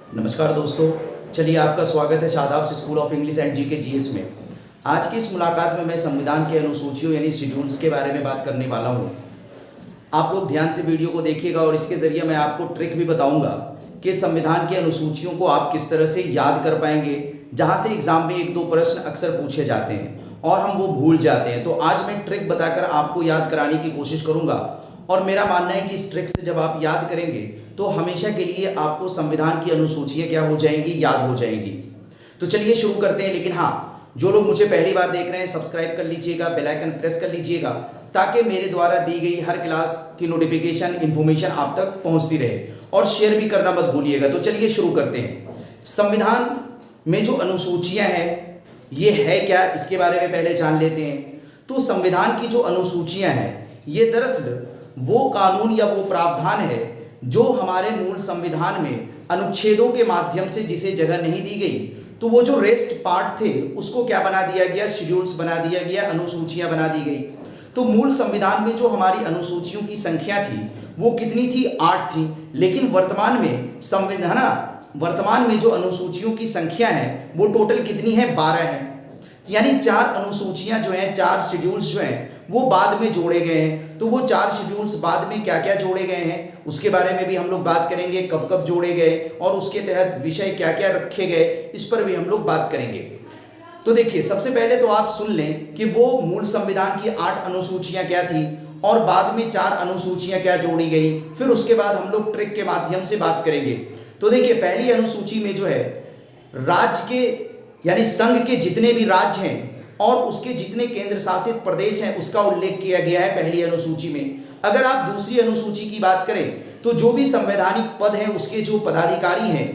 नमस्कार दोस्तों। चलिए आपका स्वागत है Shadab school of English and GK GS में। आज की इस मुलाकात में मैं संविधान के अनुसूचियों यानी शेड्यूल्स के बारे में बात करने वाला हूँ। आप लोग ध्यान से वीडियो को देखिएगा और इसके ज़रिए मैं आपको ट्रिक भी बताऊँगा कि संविधान की अनुसूचियों को आप किस तरह से याद कर पाएंगे, जहाँ से एग्ज़ाम में 1-2 प्रश्न अक्सर पूछे जाते हैं और हम वो भूल जाते हैं। तो आज मैं ट्रिक बताकर आपको याद कराने की कोशिश करूँगा और मेरा मानना है कि इस ट्रिक से जब आप याद करेंगे तो हमेशा के लिए आपको संविधान की अनुसूचियाँ क्या हो जाएंगी, याद हो जाएंगी। तो चलिए शुरू करते हैं। लेकिन हाँ, जो लोग मुझे पहली बार देख रहे हैं सब्सक्राइब कर लीजिएगा, बेल आइकन प्रेस कर लीजिएगा ताकि मेरे द्वारा दी गई हर क्लास की नोटिफिकेशन इन्फॉर्मेशन आप तक पहुंचती रहे, और शेयर भी करना मत भूलिएगा। तो चलिए शुरू करते हैं। संविधान में जो अनुसूचियां हैं ये है क्या, इसके बारे में पहले जान लेते हैं। तो संविधान की जो अनुसूचियां हैं ये दरअसल वो कानून या वो प्रावधान है जो हमारे मूल संविधान में अनुच्छेदों के माध्यम से जिसे जगह नहीं दी गई, तो वो जो रेस्ट पार्ट थे उसको क्या बना दिया गया, शेड्यूल्स बना दिया गया, अनुसूचियां बना दी गई। तो मूल संविधान में जो हमारी अनुसूचियों की संख्या थी वो कितनी थी, 8 थी। लेकिन वर्तमान में जो अनुसूचियों की संख्या है वो टोटल कितनी है, 12 है। यानी 4 अनुसूचियां जो हैं, 4 शेड्यूल्स जो हैं वो बाद में जोड़े गए हैं। तो वो 4 शेड्यूल्स बाद में क्या क्या जोड़े गए हैं उसके बारे में भी हम लोग बात करेंगे, कब कब जोड़े गए और उसके तहत विषय क्या क्या रखे गए, इस पर भी हम लोग बात करेंगे। तो देखिए, सबसे पहले तो आप सुन लें कि वो मूल संविधान की 8 अनुसूचियां क्या थी और बाद में 4 अनुसूचियां क्या जोड़ी गई, फिर उसके बाद हम लोग ट्रिक के माध्यम से बात करेंगे। तो देखिए, पहली अनुसूची में जो है राज्य के यानी संघ के जितने भी राज्य हैं और उसके जितने केंद्र शासित प्रदेश हैं उसका उल्लेख किया गया है पहली अनुसूची में। अगर आप दूसरी अनुसूची की बात करें तो जो भी संवैधानिक पद हैं उसके जो पदाधिकारी हैं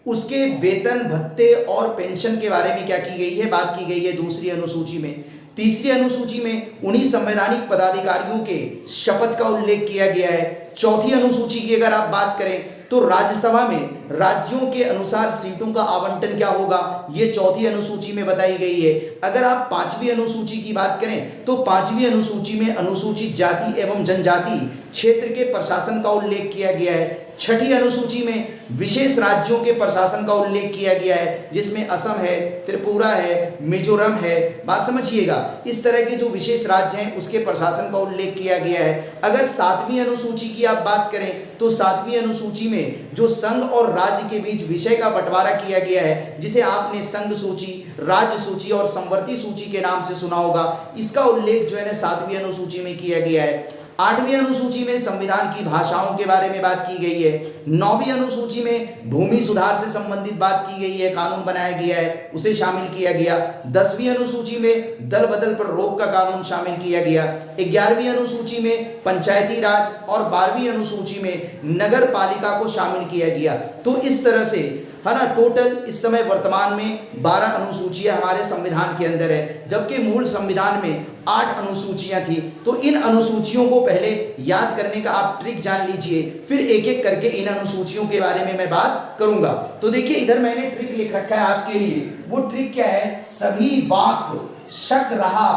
उसके वेतन, भत्ते और पेंशन के बारे में क्या की गई है, बात की गई है दूसरी अनुसूची में। तीसरी अनुसूची में उन्हीं संवैधानिक पदाधिकारियों के शपथ का उल्लेख किया गया है। चौथी अनुसूची की अगर आप बात करें तो राज्यसभा में राज्यों के अनुसार सीटों का आवंटन क्या होगा, ये चौथी अनुसूची में बताई गई है। अगर आप 5वीं अनुसूची की बात करें तो 5वीं अनुसूची में अनुसूचित जाति एवं जनजाति क्षेत्र के प्रशासन का उल्लेख किया गया है। 6ठी अनुसूची में विशेष राज्यों के प्रशासन का उल्लेख किया गया है, जिसमें असम है, त्रिपुरा है, मिजोरम है। बात समझिएगा, इस तरह के जो विशेष राज्य हैं उसके प्रशासन का उल्लेख किया गया है। अगर 7वीं अनुसूची की आप बात करें तो 7वीं अनुसूची में जो संघ और राज्य के बीच विषय का बंटवारा किया गया है, जिसे आपने संघ सूची, राज्य सूची और संवर्ती सूची के नाम से सुना होगा, इसका उल्लेख जो है ना 7वीं अनुसूची में किया गया है। 8वीं अनुसूची में संविधान की भाषाओं के बारे में बात की गई है। 9वीं अनुसूची में भूमि सुधार से संबंधित बात की गई है, कानून बनाया गया है, उसे शामिल किया गया। 10वीं अनुसूची में दल बदल पर रोक का कानून शामिल किया गया। 11वीं अनुसूची में पंचायती राज और 12वीं अनुसूची में नगर पालिका को शामिल किया गया। तो इस तरह से है ना, टोटल इस समय वर्तमान में 12 अनुसूचियां हमारे संविधान के अंदर है, जबकि मूल संविधान में 8 अनुसूचियां थी। तो इन अनुसूचियों को पहले याद करने का आप ट्रिक जान लीजिए, फिर एक एक करके इन अनुसूचियों के बारे में मैं बात करूंगा। तो देखिए, इधर मैंने ट्रिक लिख रखा है आपके लिए। वो ट्रिक क्या है, सभी वाक शक रहा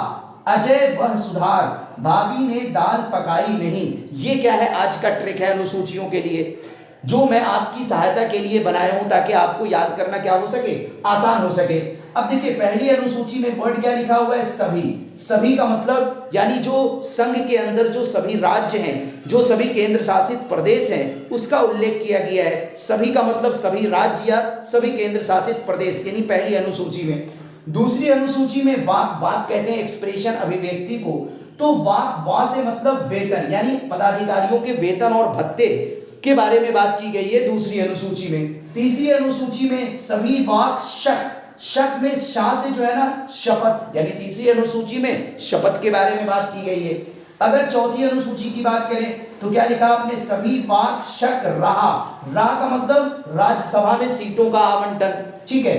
अजय वह सुधार, भाभी ने दाल पकाई नहीं। ये क्या है, आज का ट्रिक है अनुसूचियों के लिए, जो मैं आपकी सहायता के लिए बनाया हूं ताकि आपको याद करना क्या हो सके, आसान हो सके। अब देखिए, पहली अनुसूची में वर्ड क्या लिखा हुआ है, सभी। सभी का मतलब यानी जो संघ के अंदर जो सभी राज्य हैं, जो सभी केंद्र शासित प्रदेश हैं, उसका उल्लेख किया गया है। सभी का मतलब सभी राज्य या सभी केंद्र शासित प्रदेश, यानी पहली अनुसूची में। दूसरी अनुसूची में वाक, वाक कहते हैं एक्सप्रेशन, अभिव्यक्ति को। तो वाक, वा से मतलब वेतन, यानी पदाधिकारियों के वेतन और भत्ते के बारे में बात की गई है दूसरी अनुसूची में। तीसरी अनुसूची में सभी वाक शक, शक में शाह से जो है ना शपथ, यानी तीसरी अनुसूची में शपथ के बारे में बात की गई है। अगर चौथी अनुसूची की बात करें तो क्या लिखा आपने, सभी वाक शक रहा, रा का मतलब राज्यसभा में सीटों का आवंटन, ठीक है।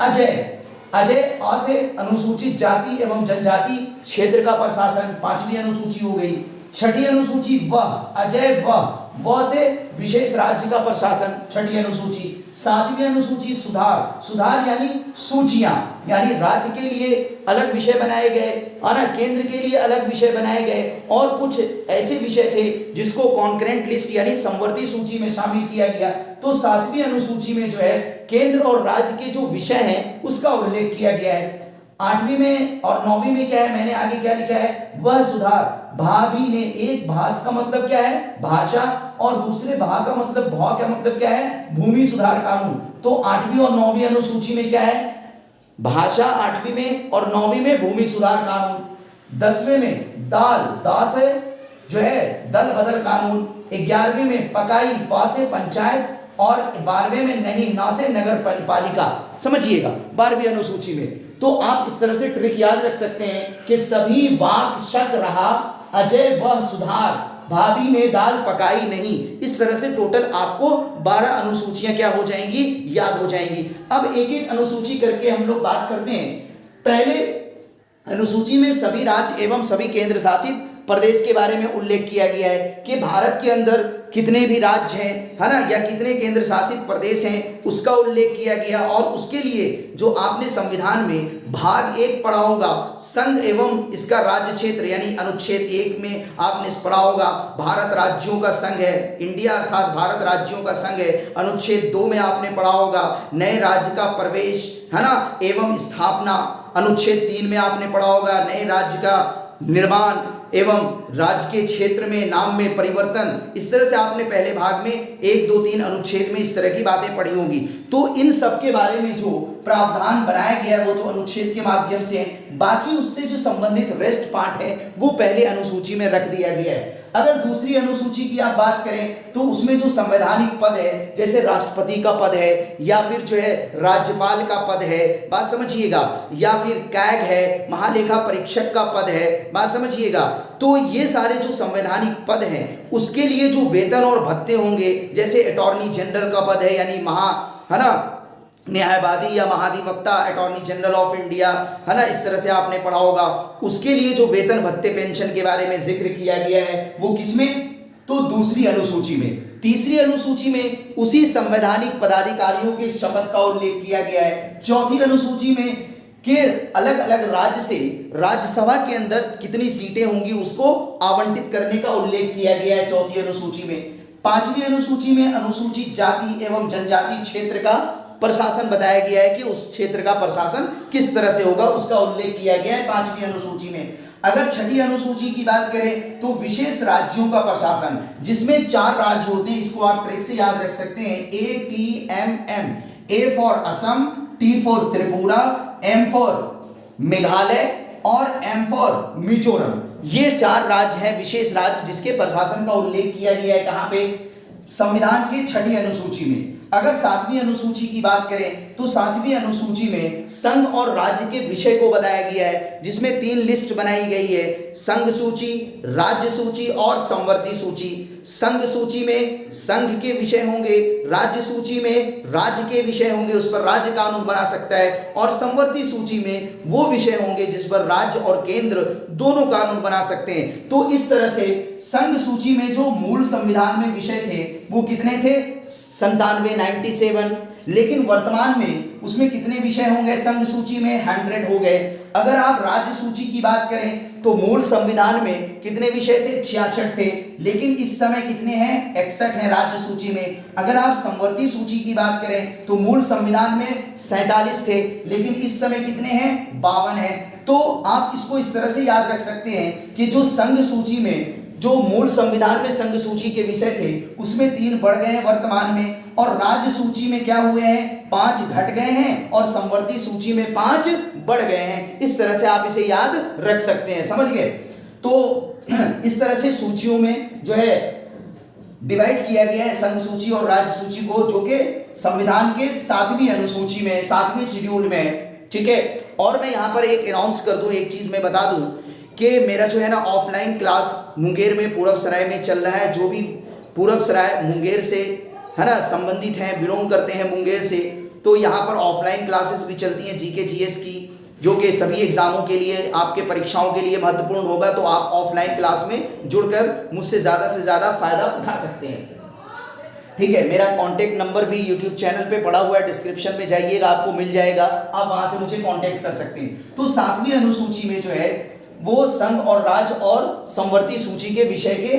अजय, अजय अ से अनुसूचित जाति एवं जनजाति क्षेत्र का प्रशासन, 5वीं अनुसूची हो गई। 6ठी अनुसूची वह, अजय वह, व से विशेष राज्य का प्रशासन, छठी अनुसूची। सातवीं अनुसूची सुधार, सुधार यानी सूचियां, यानी राज्य के लिए अलग विषय बनाए गए और केंद्र के लिए अलग विषय बनाए गए और कुछ ऐसे विषय थे जिसको कॉन्करेंट लिस्ट यानी समवर्ती सूची में शामिल किया गया। तो सातवीं अनुसूची में जो है केंद्र और राज्य के जो विषय हैं उसका उल्लेख किया गया है। आठवीं में और नौवीं में क्या है, मैंने आगे क्या लिखा है, वह सुधार भाभी ने, एक भाष का मतलब क्या है, भाषा, और दूसरे भा का मतलब, भा का मतलब क्या है, भूमि सुधार कानून। तो आठवीं और नौवीं अनुसूची में क्या है, भाषा आठवीं में और नौवीं में भूमि सुधार कानून। 10वें में दाल, दा से जो है दल बदल कानून। 11वीं में पकाई, पा से पंचायत, और 12वें में नहीं, ना से नगर पालिका। समझिएगा 12वीं अनुसूची में। तो आप इस तरह से ट्रिक याद रख सकते हैं कि सभी वाक शक रहा, अजय वह सुधार, भाभी ने दाल पकाई नहीं। इस तरह से टोटल आपको 12 अनुसूचियां क्या हो जाएंगी, याद हो जाएंगी। अब एक एक अनुसूची करके हम लोग बात करते हैं। पहले अनुसूची में सभी राज्य एवं सभी केंद्र शासित प्रदेश के बारे में उल्लेख किया गया है कि भारत के अंदर कितने भी राज्य हैं, है ना, या कितने केंद्र शासित प्रदेश हैं, उसका उल्लेख किया गया। और उसके लिए जो आपने संविधान में भाग 1 पढ़ा होगा, संघ एवं इसका राज्य क्षेत्र, यानी अनुच्छेद 1 में आपने पढ़ा होगा भारत राज्यों का संघ है, इंडिया अर्थात भारत राज्यों का संघ है। अनुच्छेद 2 में आपने पढ़ा होगा नए राज्य का प्रवेश, है ना, एवं स्थापना। अनुच्छेद 3 में आपने पढ़ा होगा नए राज्य का निर्माण एवं राज्य के क्षेत्र में नाम में परिवर्तन। इस तरह से आपने पहले भाग में 1, 2, 3 अनुच्छेद में इस तरह की बातें पढ़ी होंगी। तो इन सब के बारे में जो प्रावधान बनाया गया है वो तो अनुच्छेद के माध्यम से है, बाकी उससे जो संबंधित रेस्ट पार्ट है वो पहले अनुसूची में रख दिया गया है। अगर दूसरी अनुसूची की आप बात करें तो उसमें जो संवैधानिक पद है, जैसे राष्ट्रपति का पद है या फिर जो है राज्यपाल का पद है, बात समझिएगा, या फिर कैग है, महालेखा परीक्षक का पद है, बात समझिएगा। तो ये सारे जो संवैधानिक पद हैं उसके लिए जो वेतन और भत्ते होंगे, जैसे अटॉर्नी जनरल का पद है, यानी है ना, न्यायवादी या महाधिवक्ता, अटॉर्नी जनरल ऑफ इंडिया, है ना, इस तरह से आपने पढ़ा होगा। उसके लिए जो वेतन भत्ते पेंशन के बारे में जिक्र किया गया है वो किसमें, तो दूसरी अनुसूची में। तीसरी अनुसूची में उसी संवैधानिक पदाधिकारियों के शपथ का उल्लेख किया गया है। चौथी अनुसूची में कि अलग अलग राज्य से राज्यसभा के अंदर कितनी सीटें होंगी उसको आवंटित करने का उल्लेख किया गया है चौथी अनुसूची में। पांचवी अनुसूची में अनुसूचित जाति एवं जनजाति क्षेत्र का प्रशासन बताया गया है कि उस क्षेत्र का प्रशासन किस तरह से होगा, उसका उल्लेख किया गया है पांचवी अनुसूची में। अगर छठी अनुसूची की बात करें तो विशेष राज्यों का प्रशासन, जिसमें 4 राज्य होते हैं, इसको आप ट्रिक से याद रख सकते हैं, ATMM, A for Assam, T for Tripura, M for Meghalaya और M फॉर मिजोरम। ये 4 राज्य हैं विशेष राज्य जिसके प्रशासन का उल्लेख किया गया है कहां पे, संविधान की छठी अनुसूची में। अगर 7वीं अनुसूची की बात करें तो 7वीं अनुसूची में संघ और राज्य के विषय को बताया गया है, जिसमें 3 लिस्ट बनाई गई है, संघ सूची, राज्य सूची और संवर्ती सूची। संघ सूची में संघ के विषय होंगे, राज्य सूची में राज्य के विषय होंगे, उस पर राज्य कानून बना सकता है, और संवर्ती सूची में वो विषय होंगे जिस पर राज्य और केंद्र दोनों कानून बना सकते हैं। तो इस तरह से संघ सूची में जो मूल संविधान में विषय थे वो कितने थे, 97, लेकिन वर्तमान में उसमें कितने विषय होंगे, संघ सूची में 100 हो गए। अगर आप राज्य सूची की बात करें तो मूल संविधान में कितने विषय थे, 66 थे, लेकिन इस समय कितने हैं, 61 हैं राज्य सूची में। अगर आप संवर्ती सूची की बात करें तो मूल संविधान में 47 थे, लेकिन इस समय कितने हैं, 52 हैं। तो आप इसको इस तरह से याद रख सकते हैं कि जो संघ सूची में, जो मूल संविधान में संघ सूची के विषय थे उसमें 3 बढ़ गए हैं वर्तमान में, और राज्य सूची में क्या हुए हैं, 5 घट गए हैं, और संवर्ती सूची में 5 बढ़ गए हैं। इस तरह से आप इसे याद रख सकते हैं, समझ गए। तो इस तरह से सूचियों में जो है डिवाइड किया गया है संघ सूची और राज्य सूची को, जो कि संविधान के 7वीं अनुसूची में, 7वीं शेड्यूल में, ठीक है। और मैं यहाँ पर एक अनाउंस कर दूं, एक चीज मैं बता दूं कि मेरा जो है ना ऑफलाइन क्लास मुंगेर में पूरबसराय में चल रहा है। जो भी पूरबसराय मुंगेर से, है ना, संबंधित हैं, बिलोंग करते हैं मुंगेर से, तो यहाँ पर ऑफलाइन क्लासेस भी चलती हैं जीके जीएस की, जो कि सभी एग्जामों के लिए, आपके परीक्षाओं के लिए महत्वपूर्ण होगा, तो आप ऑफलाइन क्लास में जुड़कर मुझसे ज़्यादा से ज़्यादा फायदा उठा सकते हैं। ठीक है, मेरा कांटेक्ट नंबर भी यूट्यूब चैनल पे पड़ा हुआ है, डिस्क्रिप्शन में जाइएगा, आपको मिल जाएगा, आप वहां से मुझे कांटेक्ट कर सकते हैं। तो 7वीं अनुसूची में जो है वो संघ और राज्य और समवर्ती सूची के विषय के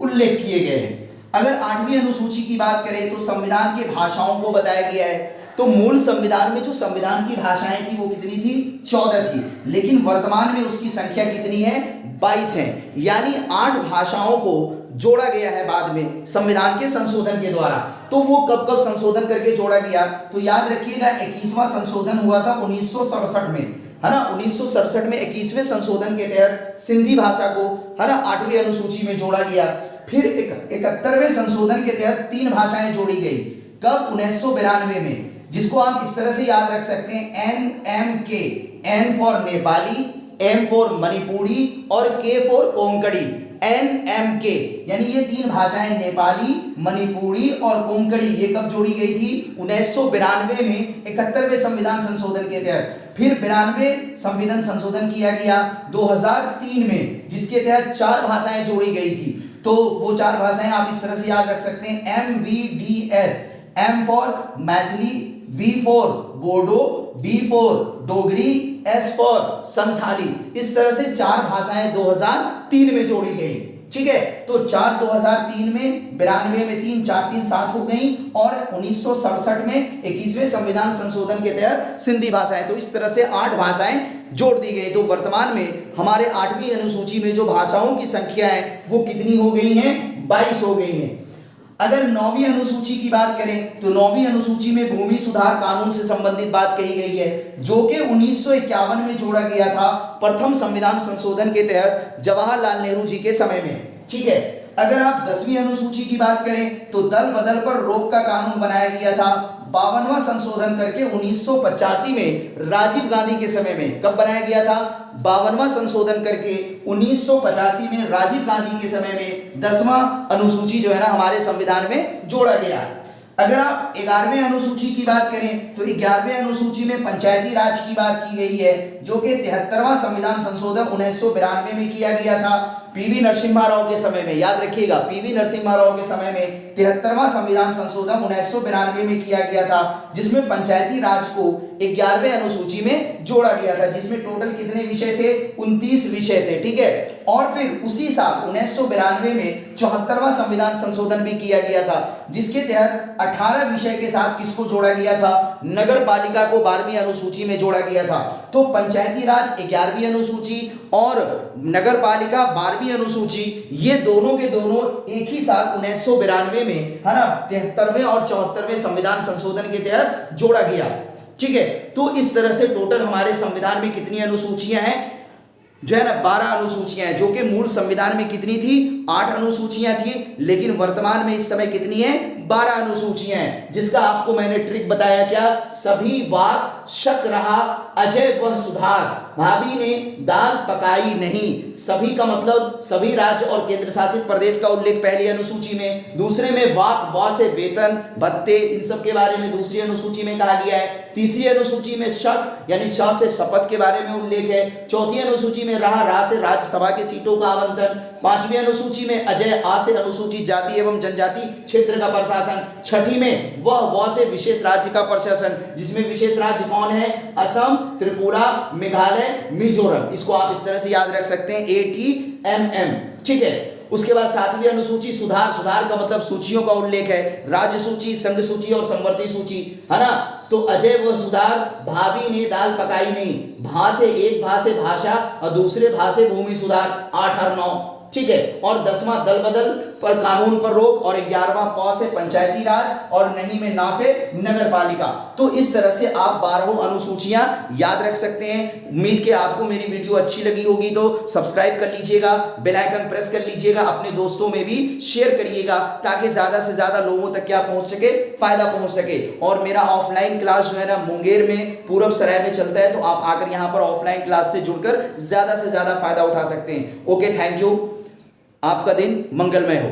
उल्लेख किए गए हैं। अगर 8वीं अनुसूची की बात करें तो संविधान की भाषाओं को बताया गया है। तो मूल संविधान में जो संविधान की भाषाएं थी वो कितनी थी? 14 थी, लेकिन वर्तमान में उसकी संख्या कितनी है? 22 है। यानी 8 भाषाओं को जोड़ा गया है बाद में संविधान के संशोधन के द्वारा। तो वो कब कब संशोधन करके जोड़ा गया? तो याद रखिएगा 21वां संशोधन हुआ था 1967 में, है ना। 1967 में 21वें संशोधन के तहत सिंधी भाषा को, है ना, 8वीं अनुसूची में जोड़ा गया। फिर 71वें संशोधन के तहत 3 भाषाएं जोड़ी गई। कब? 1992 में, जिसको आप इस तरह से याद रख सकते हैं NMK, N for Nepali, M for Manipuri और K फॉर कोंकणी। NMK यानी ये 3 भाषाएं नेपाली, मणिपुरी और कोंकणी, ये कब जोड़ी गई थी? 1992 में 71वें संविधान संशोधन के तहत। फिर 92 संविधान संशोधन किया गया 2003 में, जिसके तहत 4 भाषाएं जोड़ी गई थी। तो वो 4 भाषाएं आप इस तरह से याद रख सकते हैं MVDS, M for Maithili, V for Bodo, D for Dogri, S for Santhali. इस तरह से 4 भाषाएं 2003 में जोड़ी गई। ठीक है, तो 4 2003 में, 92 में 3, 4 3 7 हो गई, और 1967 में 21वें संविधान संशोधन के तहत सिंधी भाषाएं। तो इस तरह से 8 भाषाएं जोड़ दी गई। तो वर्तमान में हमारे 8वीं अनुसूची में जो भाषाओं की संख्या है वो कितनी हो गई है? 22 हो गई है। अगर 9वीं अनुसूची की बात करें तो 9वीं अनुसूची में भूमि सुधार कानून से संबंधित बात कही गई है, जो कि 1951 में जोड़ा गया था प्रथम संविधान संशोधन के तहत जवाहरलाल नेहरू जी के समय में। ठीक है, अगर आप 10वीं अनुसूची की बात करें तो दल बदल पर रोक का कानून बनाया गया था 52वां संशोधन करके 1985 में राजीव गांधी के समय में। कब बनाया गया था? 52वां संशोधन करके 1985 में राजीव गांधी के समय में 10वां अनुसूची जो है ना हमारे संविधान में जोड़ा गया। अगर आप 11वें अनुसूची की बात करें तो 11वें अनुसूची में पंचायती राज की बात की गई है, जो कि 73वां संविधान संशोधन 1992 में किया गया था पीवी नरसिम्हा राव के समय में। याद रखिएगा, पीवी नरसिम्हा राव के समय में 73वां संविधान संशोधन 1992 में किया गया था, जिसमें पंचायती राज को 11वें अनुसूची में जोड़ा गया था, जिसमें टोटल कितने विषय थे? 29 विषय थे। ठीक है, और फिर उसी साल 1992 में 74वां संविधान संशोधन भी किया गया था, जिसके तहत 18 विषय के साथ किसको जोड़ा गया था? नगर पालिका को 12वीं अनुसूची में जोड़ा गया था। तो पंचायती राज 11वीं अनुसूची और नगर पालिका 12वीं अनुसूची, ये दोनों के दोनों एक ही साल 1992 में, है ना, 73वें और 74वें संविधान संशोधन के तहत जोड़ा गया। ठीक है, तो इस तरह से टोटल हमारे संविधान में कितनी अनुसूचियां हैं? जो है ना 12 अनुसूचियां हैं, जो कि मूल संविधान में कितनी थी? 8 अनुसूचियां थी, लेकिन वर्तमान में इस समय कितनी है? 12 अनुसूचियां हैं, जिसका आपको मैंने ट्रिक बताया क्या? सभी वाक शक रहा, अजय वह सुधार, भाभी ने दाल पकाई नहीं। सभी का मतलब सभी राज्य और केंद्र शासित प्रदेश का उल्लेख पहली अनुसूची में, दूसरे में वाक, वा से वेतन भत्ते, इन सब के बारे में दूसरी अनुसूची में कहा गया है। तीसरी अनुसूची में शक यानी श से शपथ के बारे में उल्लेख है। चौथी अनुसूची में रा से राज्यसभा की सीटों का आवंटन। 5वीं अनुसूची में अजय, आ से अनुसूचित जाति एवं जनजाति क्षेत्र का प्रशासन। 6ठी में वह से विशेष राज्य का प्रशासन, जिसमें विशेष राज्य कौन है? असम, त्रिपुरा, मेघालय, मिजोरम। इसको आप इस तरह से याद रख सकते हैं ATMM। ठीक है, उसके बाद 7वीं अनुसूची सुधार। सुधार का मतलब सूचियों का उल्लेख है, राज्य सूची, संघ सूची और संवर्ती सूची, है ना। तो अजय व सुधार, भाभी ने दाल पकाई नहीं, भा से एक भा से भाषा और दूसरे भा से भूमि सुधार, 8 और 9। ठीक है, और 10वां दल बदल पर कानून पर रोक, और 11वां प से पंचायती राज और नहीं में ना से नगर पालिका। तो इस तरह से आप 12 अनुसूचियां याद रख सकते हैं। उम्मीद कि आपको मेरी वीडियो अच्छी लगी होगी, तो सब्सक्राइब कर लीजिएगा, बेल आइकन प्रेस कर लीजिएगा, अपने दोस्तों में भी शेयर करिएगा, ताकि ज्यादा से ज्यादा लोगों तक क्या पहुंच सके? फायदा पहुंच सके। और मेरा ऑफलाइन क्लास जो है ना मुंगेर में पूरब सराय में चलता है, तो आप आकर यहाँ पर ऑफलाइन क्लास से जुड़कर ज्यादा से ज्यादा फायदा उठा सकते हैं। Okay, thank you. आपका दिन मंगलमय हो।